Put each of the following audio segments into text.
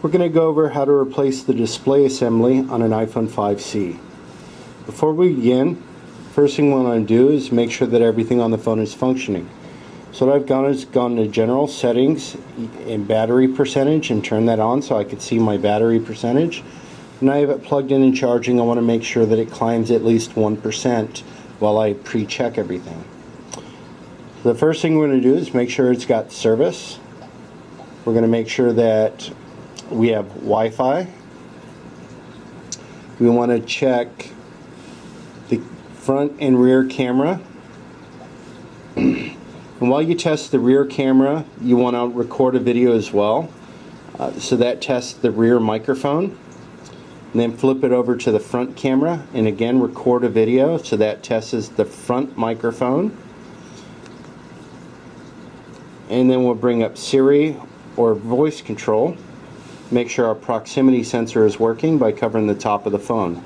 We're going to go over how to replace the display assembly on an iPhone 5C. Before we begin, first thing we want to do is make sure that everything on the phone is functioning. So what I've done is gone to General Settings and Battery Percentage and turn that on so I can see my battery percentage. When I have it plugged in and charging, I want to make sure that it climbs at least 1% while I pre-check everything. The first thing we're going to do is make sure it's got service. We're going to make sure that we have Wi-Fi. We want to check the front and rear camera. And while you test the rear camera, you want to record a video as well. So that tests the rear microphone. And then flip it over to the front camera and again record a video. So that tests the front microphone. And then we'll bring up Siri or voice control. Make sure our proximity sensor is working by covering the top of the phone.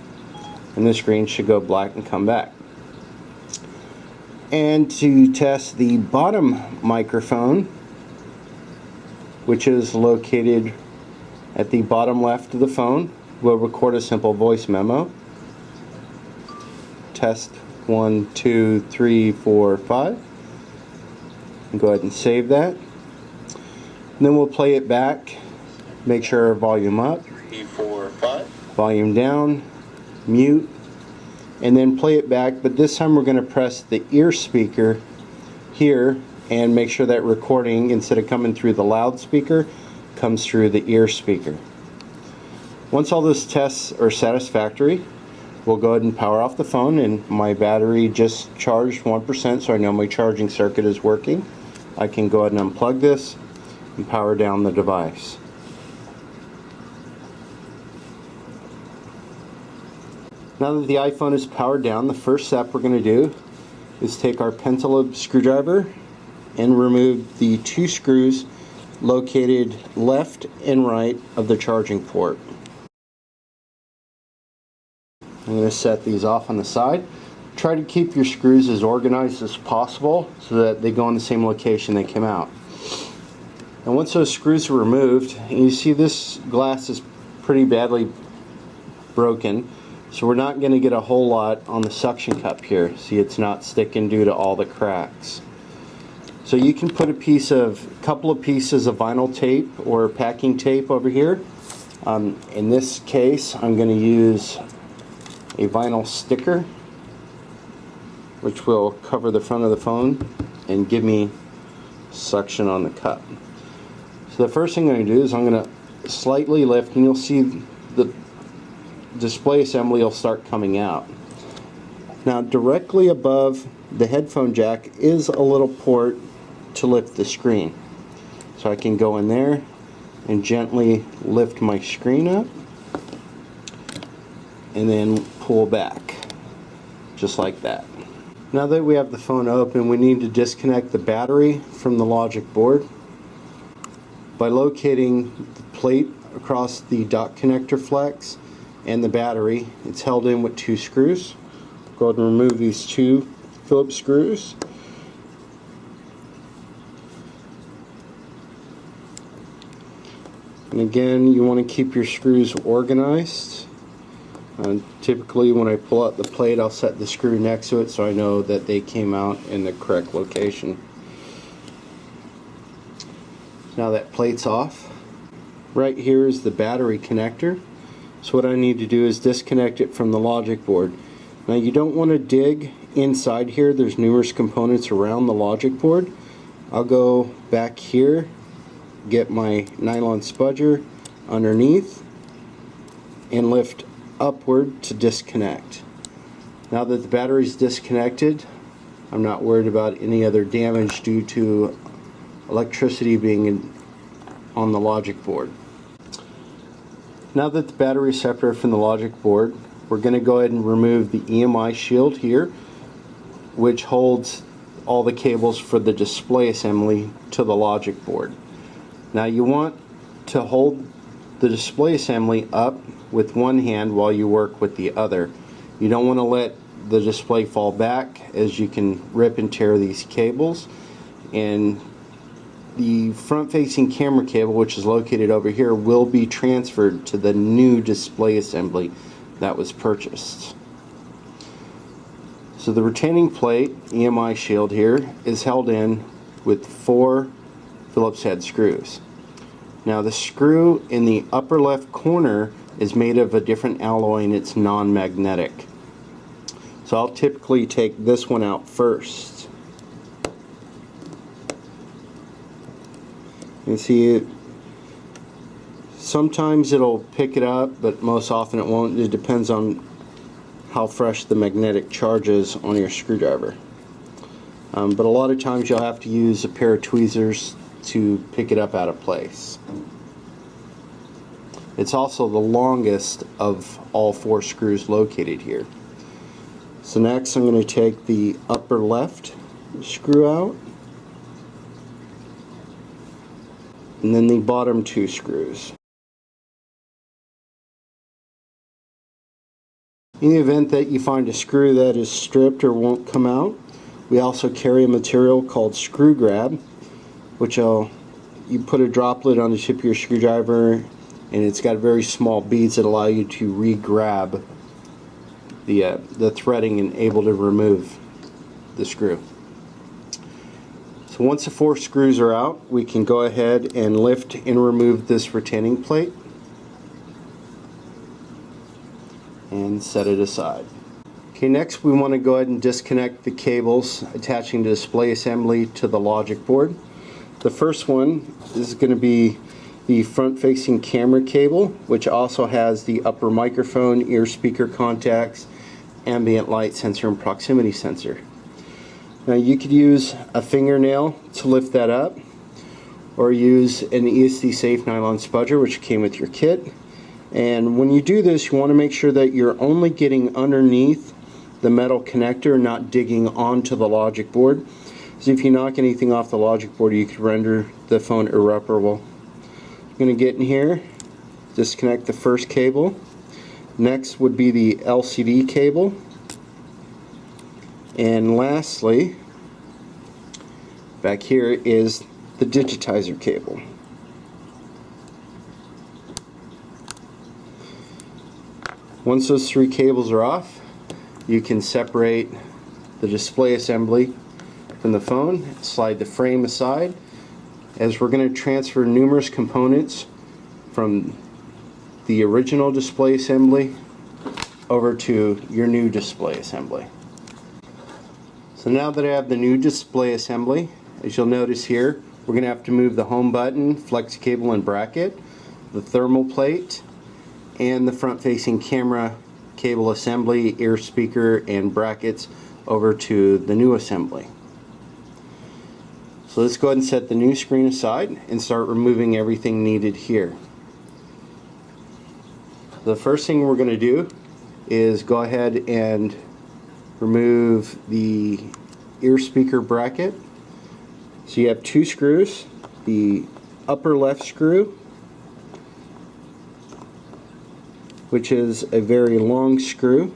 And the screen should go black and come back. And to test the bottom microphone, which is located at the bottom left of the phone, we'll record a simple voice memo. Test 1, 2, 3, 4, 5. And go ahead and save that. And then we'll play it back. Make sure our volume up, 3, 4, 5. Volume down, mute, and then play it back. But this time we're going to press the ear speaker here and make sure that recording, instead of coming through the loudspeaker, comes through the ear speaker. Once all those tests are satisfactory, we'll go ahead and power off the phone, and my battery just charged 1%, so I know my charging circuit is working. I can go ahead and unplug this and power down the device. Now that the iPhone is powered down, the first step we're going to do is take our pentalobe screwdriver and remove the two screws located left and right of the charging port. I'm going to set these off on the side. Try to keep your screws as organized as possible so that they go in the same location they came out. And once those screws are removed, you see this glass is pretty badly broken. So we're not going to get a whole lot on the suction cup here. See, it's not sticking due to all the cracks. So you can put a couple of pieces of vinyl tape or packing tape over here. In this case, I'm going to use a vinyl sticker, which will cover the front of the phone and give me suction on the cup. So the first thing I'm going to do is I'm going to slightly lift, and you'll see the display assembly will start coming out. Now directly above the headphone jack is a little port to lift the screen. So I can go in there and gently lift my screen up and then pull back just like that. Now that we have the phone open, we need to disconnect the battery from the logic board. By locating the plate across the dock connector flex and the battery, it's held in with two screws. Go ahead and remove these two phillips screws. And again, you want to keep your screws organized. Typically when I pull out the plate, I'll set the screw next to it so I know that they came out in the correct location. Now that plate's off. Right here is the battery connector. So what I need to do is disconnect it from the logic board. Now you don't want to dig inside here. There's numerous components around the logic board. I'll go back here, get my nylon spudger underneath, and lift upward to disconnect. Now that the battery is disconnected, I'm not worried about any other damage due to electricity being on the logic board. Now that the battery is separated from the logic board, we're going to go ahead and remove the EMI shield here, which holds all the cables for the display assembly to the logic board. Now you want to hold the display assembly up with one hand while you work with the other. You don't want to let the display fall back, as you can rip and tear these cables, and the front-facing camera cable, which is located over here, will be transferred to the new display assembly that was purchased. So the retaining plate, EMI shield here, is held in with 4 Phillips head screws. Now the screw in the upper left corner is made of a different alloy and it's non-magnetic. So I'll typically take this one out first. You can see it, sometimes it'll pick it up, but most often it won't. It depends on how fresh the magnetic charge is on your screwdriver. But a lot of times you'll have to use a pair of tweezers to pick it up out of place. It's also the longest of all 4 screws located here. So next I'm going to take the upper left screw out, and then the bottom 2 screws. In the event that you find a screw that is stripped or won't come out, we also carry a material called screw grab, which you put a droplet on the tip of your screwdriver, and it's got very small beads that allow you to re-grab the threading and able to remove the screw. So once the 4 screws are out, we can go ahead and lift and remove this retaining plate and set it aside. Okay, next we want to go ahead and disconnect the cables attaching the display assembly to the logic board. The first one is going to be the front-facing camera cable, which also has the upper microphone, ear speaker contacts, ambient light sensor, and proximity sensor. Now you could use a fingernail to lift that up, or use an ESD safe nylon spudger, which came with your kit. And when you do this, you want to make sure that you're only getting underneath the metal connector, not digging onto the logic board. So if you knock anything off the logic board, you could render the phone irreparable. I'm going to get in here, disconnect the first cable. Next would be the LCD cable. And lastly, back here is the digitizer cable. Once those 3 cables are off, you can separate the display assembly from the phone, slide the frame aside, as we're going to transfer numerous components from the original display assembly over to your new display assembly. So now that I have the new display assembly, as you'll notice here, we're going to have to move the home button, flex cable and bracket, the thermal plate, and the front-facing camera cable assembly, ear speaker, and brackets over to the new assembly. So let's go ahead and set the new screen aside and start removing everything needed here. The first thing we're going to do is go ahead and remove the ear speaker bracket. So you have 2 screws, the upper left screw, which is a very long screw,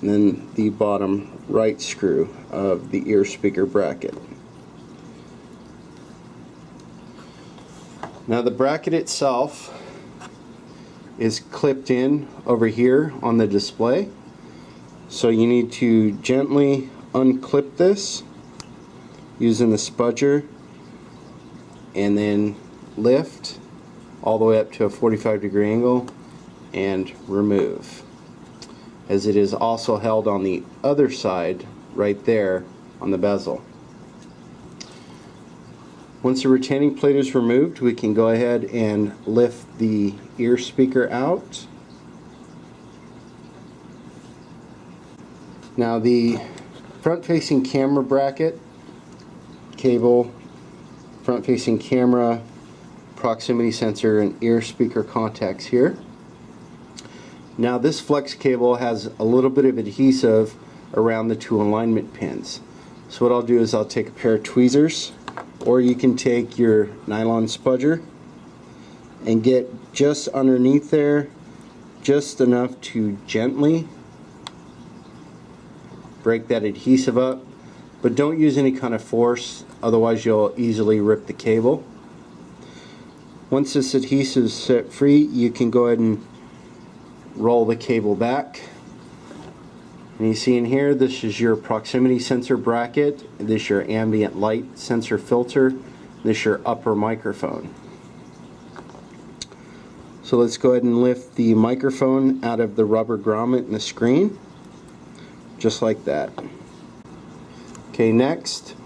and then the bottom right screw of the ear speaker bracket. Now the bracket itself is clipped in over here on the display, so you need to gently unclip this using the spudger and then lift all the way up to a 45-degree angle and remove, as it is also held on the other side right there on the bezel. Once the retaining plate is removed, we can go ahead and lift the ear speaker out. Now the front-facing camera bracket, cable, front-facing camera, proximity sensor, and ear speaker contacts here. Now this flex cable has a little bit of adhesive around the 2 alignment pins. So what I'll do is I'll take a pair of tweezers, or you can take your nylon spudger and get just underneath there, just enough to gently break that adhesive up but don't use any kind of force, otherwise you'll easily rip the cable. Once this adhesive is set free, you can go ahead and roll the cable back. And you see in here, this is your proximity sensor bracket, this is your ambient light sensor filter, this is your upper microphone. So let's go ahead and lift the microphone out of the rubber grommet in the screen, just like that. Okay, next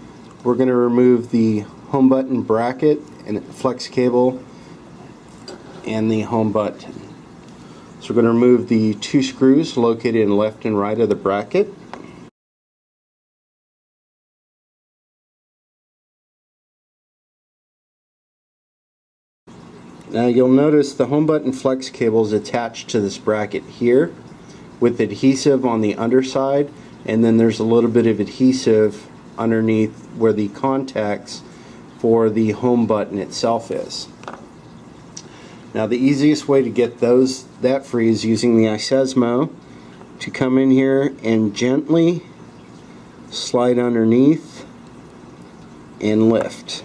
we're going to remove the home button bracket and flex cable and the home button. So we're going to remove the 2 screws located in left and right of the bracket. Now you'll notice the home button flex cable is attached to this bracket here with adhesive on the underside, and then there's a little bit of adhesive underneath where the contacts for the home button itself is. Now the easiest way to get that free is using the iSesmo to come in here and gently slide underneath and lift.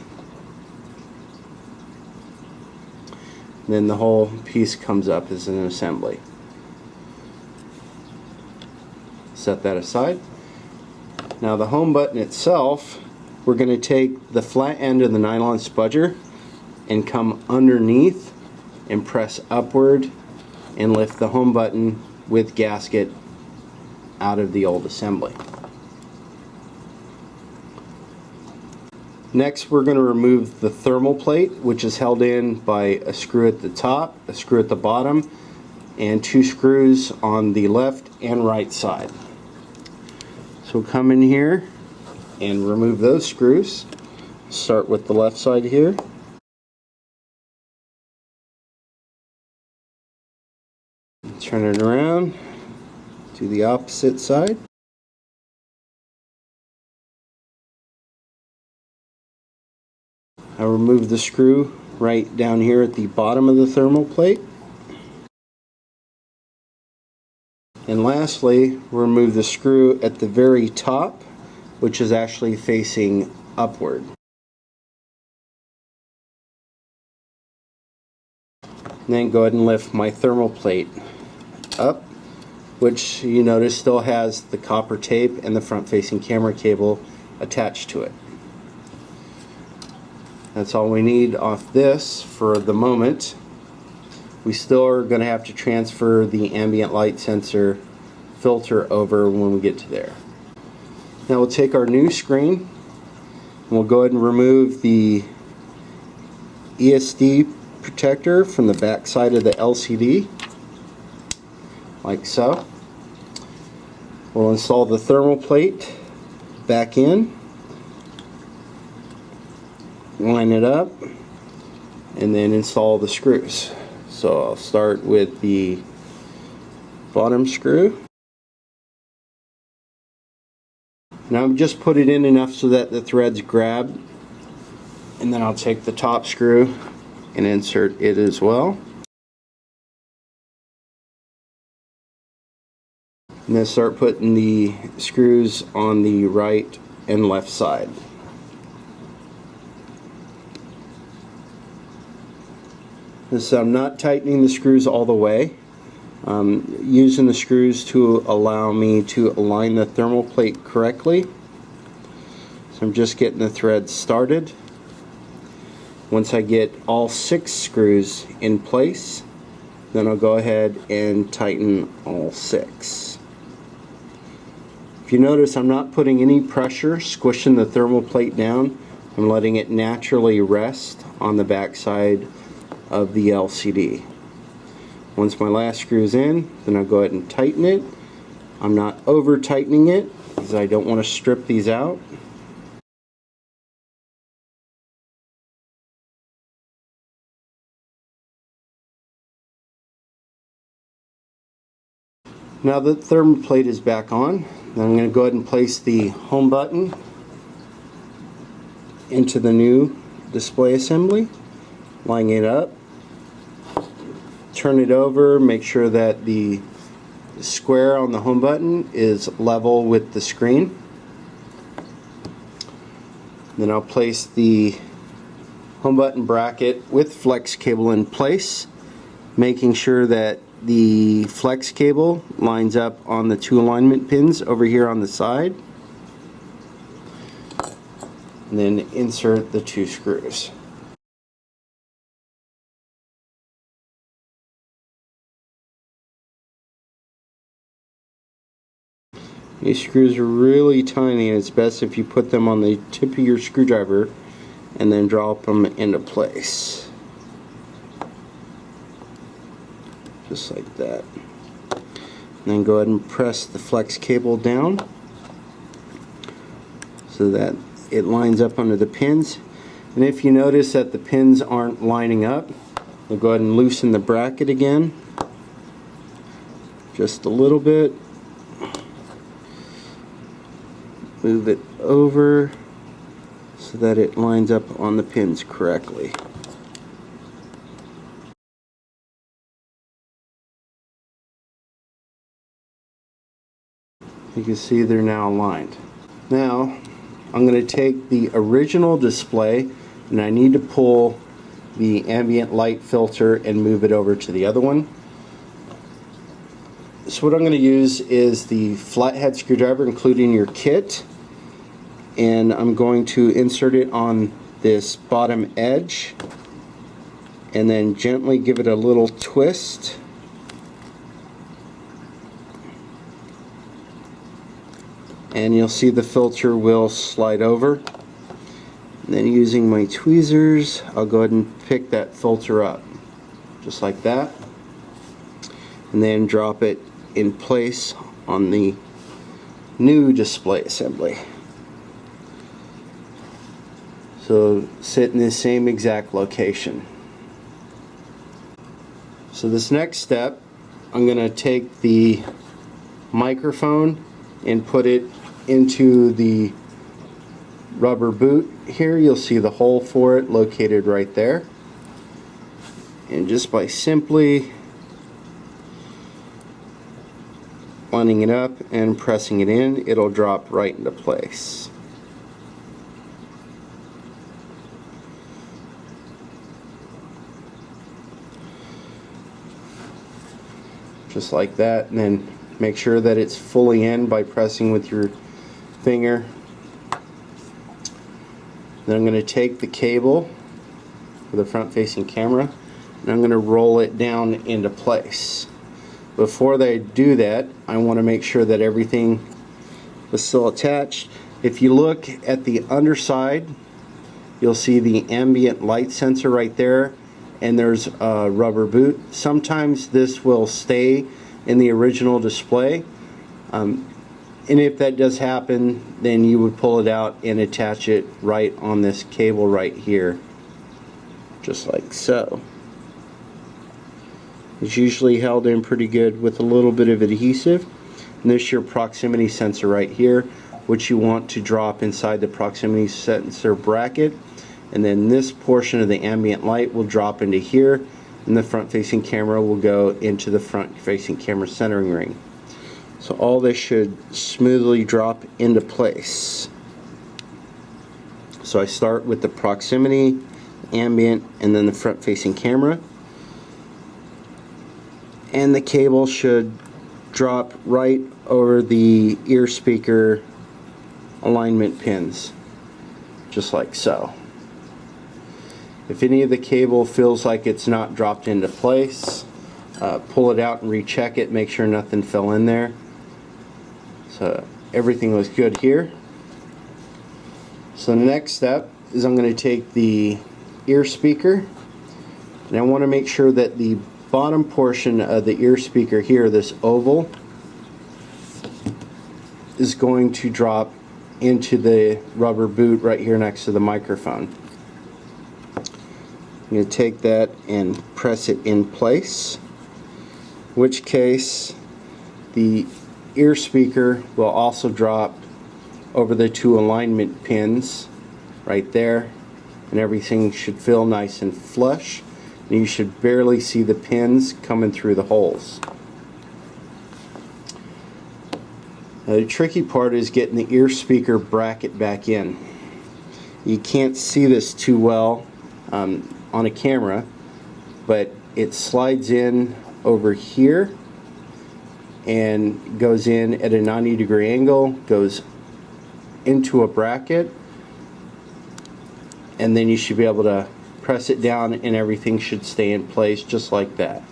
And then the whole piece comes up as an assembly. Set that aside. Now the home button itself, we're going to take the flat end of the nylon spudger and come underneath and press upward and lift the home button with gasket out of the old assembly. Next we're going to remove the thermal plate, which is held in by a screw at the top, a screw at the bottom, and 2 screws on the left and right side. So we'll come in here and remove those screws. Start with the left side here. Turn it around to the opposite side. I'll remove the screw right down here at the bottom of the thermal plate. And lastly, remove the screw at the very top, which is actually facing upward. And then go ahead and lift my thermal plate up, which you notice still has the copper tape and the front-facing camera cable attached to it. That's all we need off this for the moment. We still are going to have to transfer the ambient light sensor filter over when we get to there. Now we'll take our new screen and we'll go ahead and remove the ESD protector from the back side of the LCD, like so. We'll install the thermal plate back in, line it up, and then install the screws. So I'll start with the bottom screw. Now I've just put it in enough so that the threads grab, and then I'll take the top screw and insert it as well. And then start putting the screws on the right and left side. So I'm not tightening the screws all the way. Using the screws to allow me to align the thermal plate correctly. So I'm just getting the threads started. Once I get all 6 screws in place, then I'll go ahead and tighten all 6. If you notice, I'm not putting any pressure, squishing the thermal plate down. I'm letting it naturally rest on the back side of the LCD. Once my last screw is in, then I'll go ahead and tighten it. I'm not over tightening it because I don't want to strip these out. Now that the thermal plate is back on, then I'm going to go ahead and place the home button into the new display assembly, line it up, turn it over, make sure that the square on the home button is level with the screen. Then I'll place the home button bracket with flex cable in place, making sure that the flex cable lines up on the 2 alignment pins over here on the side. And then insert the 2 screws. These screws are really tiny, and it's best if you put them on the tip of your screwdriver and then drop them into place. Just like that. And then go ahead and press the flex cable down so that it lines up under the pins. And if you notice that the pins aren't lining up, we'll go ahead and loosen the bracket again. Just a little bit. Move it over so that it lines up on the pins correctly. You can see they're now aligned. Now I'm going to take the original display and I need to pull the ambient light filter and move it over to the other one. So what I'm going to use is the flathead screwdriver, including your kit, and I'm going to insert it on this bottom edge and then gently give it a little twist. And you'll see the filter will slide over. And then using my tweezers, I'll go ahead and pick that filter up just like that, and then drop it in place on the new display assembly. So sit in the same exact location. So this next step, I'm going to take the microphone and put it into the rubber boot here. You'll see the hole for it located right there. And just by simply lining it up and pressing it in, it'll drop right into place. Just like that, and then make sure that it's fully in by pressing with your finger. Then I'm going to take the cable for the front facing camera and I'm going to roll it down into place. Before I do that, I want to make sure that everything is still attached. If you look at the underside, you'll see the ambient light sensor right there, and there's a rubber boot. Sometimes this will stay in the original display, and if that does happen, then you would pull it out and attach it right on this cable right here, just like so. It's usually held in pretty good with a little bit of adhesive. And this is your proximity sensor right here, which you want to drop inside the proximity sensor bracket. And then this portion of the ambient light will drop into here, and the front facing camera will go into the front facing camera centering ring. So all this should smoothly drop into place. So I start with the proximity, ambient, and then the front facing camera. And the cable should drop right over the ear speaker alignment pins, just like so. If any of the cable feels like it's not dropped into place, pull it out and recheck it, make sure nothing fell in there. So everything was good here. So the next step is I'm going to take the ear speaker, and I want to make sure that the bottom portion of the ear speaker here, this oval, is going to drop into the rubber boot right here next to the microphone. I'm going to take that and press it in place, in which case the ear speaker will also drop over the 2 alignment pins right there, and everything should feel nice and flush, and you should barely see the pins coming through the holes. Now, the tricky part is getting the ear speaker bracket back in. You can't see this too well on a camera, but it slides in over here and goes in at a 90-degree angle, goes into a bracket, and then you should be able to press it down and everything should stay in place just like that.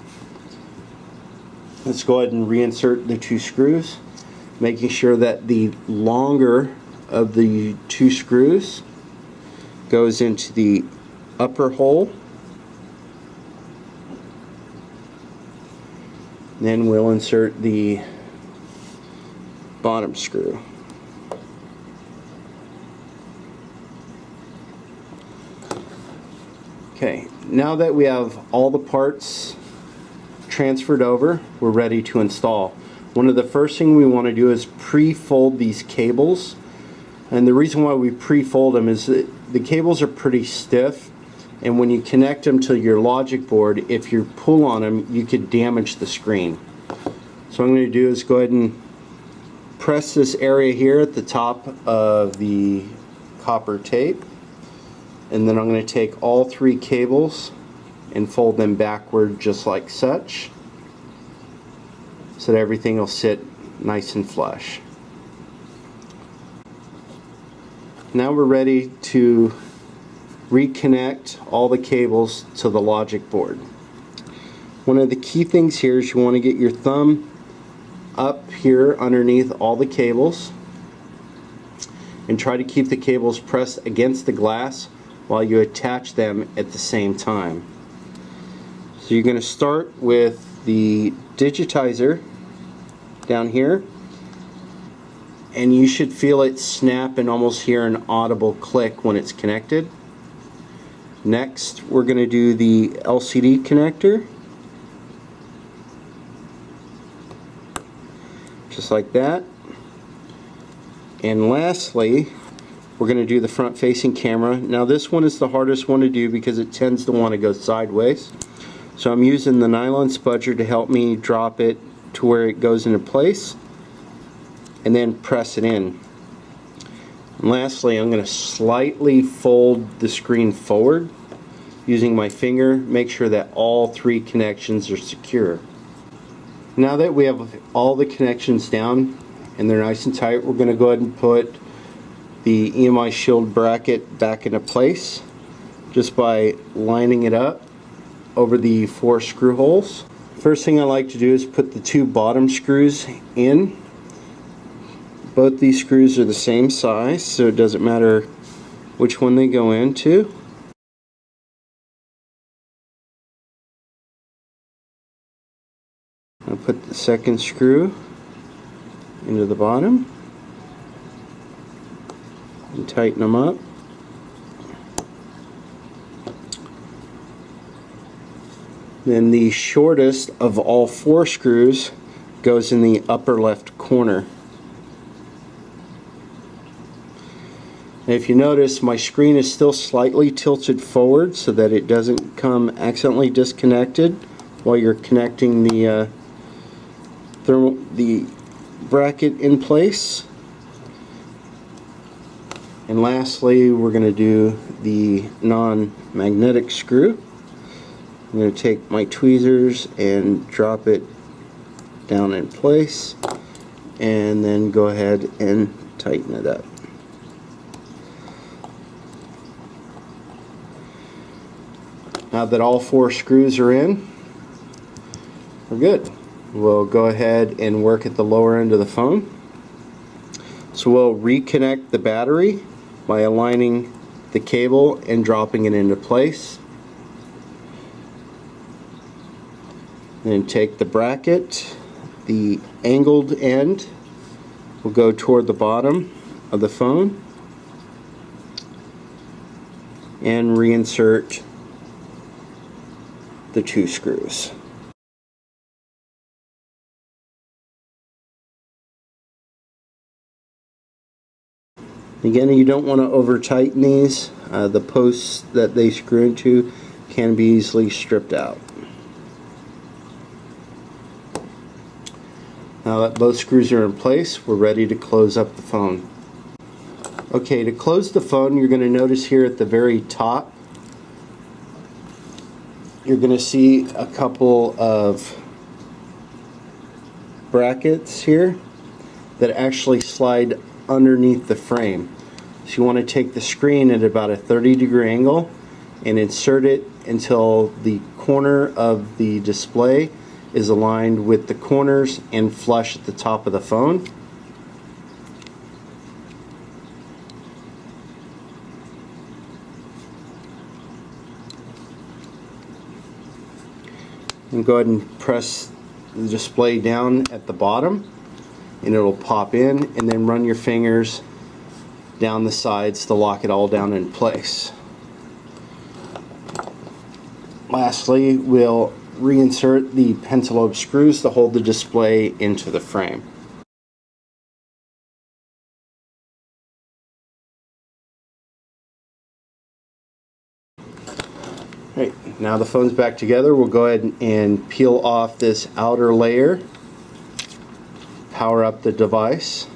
Let's go ahead and reinsert the 2 screws, making sure that the longer of the 2 screws goes into the upper hole. Then we'll insert the bottom screw. Okay, now that we have all the parts transferred over, we're ready to install. One of the first things we want to do is pre-fold these cables. And the reason why we pre-fold them is that the cables are pretty stiff, and when you connect them to your logic board, if you pull on them, you could damage the screen. So what I'm going to do is go ahead and press this area here at the top of the copper tape, and then I'm going to take all 3 cables and fold them backward just like such, so that everything will sit nice and flush. Now we're ready to reconnect all the cables to the logic board. One of the key things here is you want to get your thumb up here underneath all the cables and try to keep the cables pressed against the glass while you attach them at the same time. So you're going to start with the digitizer down here, and you should feel it snap and almost hear an audible click when it's connected. Next, we're going to do the LCD connector, just like that. And lastly, we're going to do the front-facing camera. Now this one is the hardest one to do because it tends to want to go sideways. So I'm using the nylon spudger to help me drop it to where it goes into place, and then press it in. And lastly, I'm going to slightly fold the screen forward using my finger, make sure that all 3 connections are secure. Now that we have all the connections down and they're nice and tight, we're going to go ahead and put the EMI shield bracket back into place just by lining it up over the 4 screw holes. First thing I like to do is put the 2 bottom screws in. Both these screws are the same size, so it doesn't matter which one they go into. I'll put the second screw into the bottom and tighten them up. Then the shortest of all 4 screws goes in the upper left corner. And if you notice, my screen is still slightly tilted forward so that it doesn't come accidentally disconnected while you're connecting the bracket in place. And lastly, we're going to do the non-magnetic screw. I'm going to take my tweezers and drop it down in place, and then go ahead and tighten it up. Now that all 4 screws are in, we're good. We'll go ahead and work at the lower end of the phone. So we'll reconnect the battery by aligning the cable and dropping it into place. Then take the bracket, the angled end will go toward the bottom of the phone, and reinsert the 2 screws. Again, you don't want to over tighten these. The posts that they screw into can be easily stripped out. Now that both screws are in place, we're ready to close up the phone. Okay, to close the phone, you're going to notice here at the very top, you're going to see a couple of brackets here that actually slide underneath the frame. So you want to take the screen at about a 30-degree angle and insert it until the corner of the display is aligned with the corners and flush at the top of the phone. And go ahead and press the display down at the bottom and it'll pop in, and then run your fingers down the sides to lock it all down in place. Lastly, we'll reinsert the pentalobe screws to hold the display into the frame. Right, now the phone's back together. We'll go ahead and peel off this outer layer, power up the device.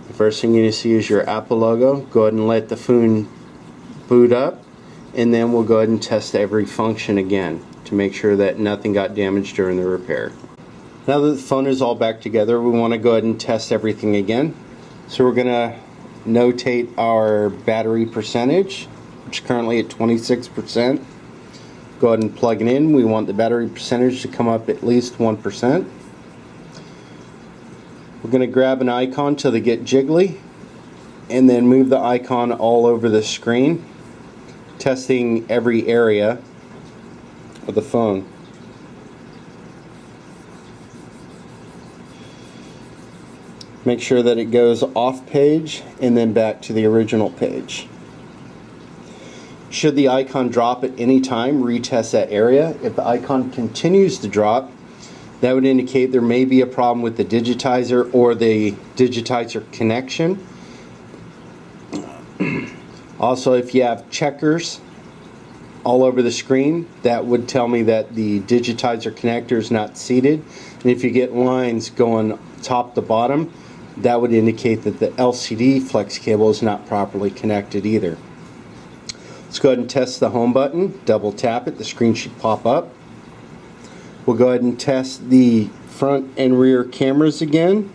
The first thing you're going to see is your Apple logo. Go ahead and let the phone boot up, and then we'll go ahead and test every function again to make sure that nothing got damaged during the repair. Now that the phone is all back together, we want to go ahead and test everything again. So we're going to notate our battery percentage, which is currently at 26%. Go ahead and plug it in. We want the battery percentage to come up at least 1%. We're going to grab an icon till they get jiggly and then move the icon all over the screen, testing every area of the phone. Make sure that it goes off page and then back to the original page. Should the icon drop at any time, retest that area. If the icon continues to drop, that would indicate there may be a problem with the digitizer or the digitizer connection. Also, if you have checkers all over the screen, that would tell me that the digitizer connector is not seated. And if you get lines going top to bottom, that would indicate that the LCD flex cable is not properly connected either. Let's go ahead and test the home button. Double tap it, the screen should pop up. We'll go ahead and test the front and rear cameras again.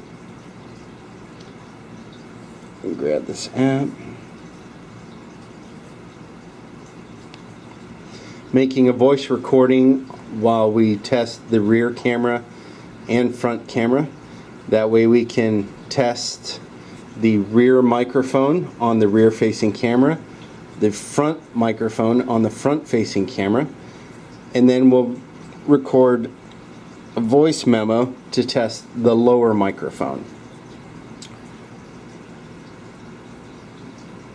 Grab this app. Making a voice recording while we test the rear camera and front camera. That way we can test the rear microphone on the rear facing camera, the front microphone on the front facing camera, and then we'll record a voice memo to test the lower microphone.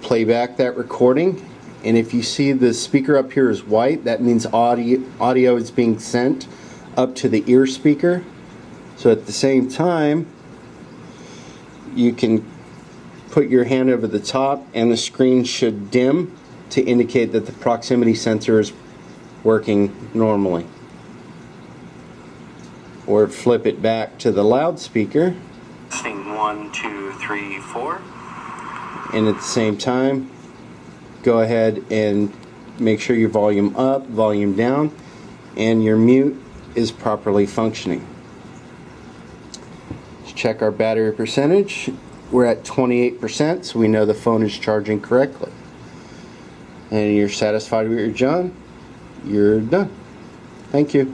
Play back that recording, and if you see the speaker up here is white, that means audio is being sent up to the ear speaker. So at the same time, you can put your hand over the top and the screen should dim to indicate that the proximity sensor is working normally. Or flip it back to the loudspeaker. Testing 1, 2, 3, 4. And at the same time, go ahead and make sure your volume up, volume down, and your mute is properly functioning. Let's check our battery percentage. We're at 28%, so we know the phone is charging correctly. And you're satisfied with your John? You're done. Thank you.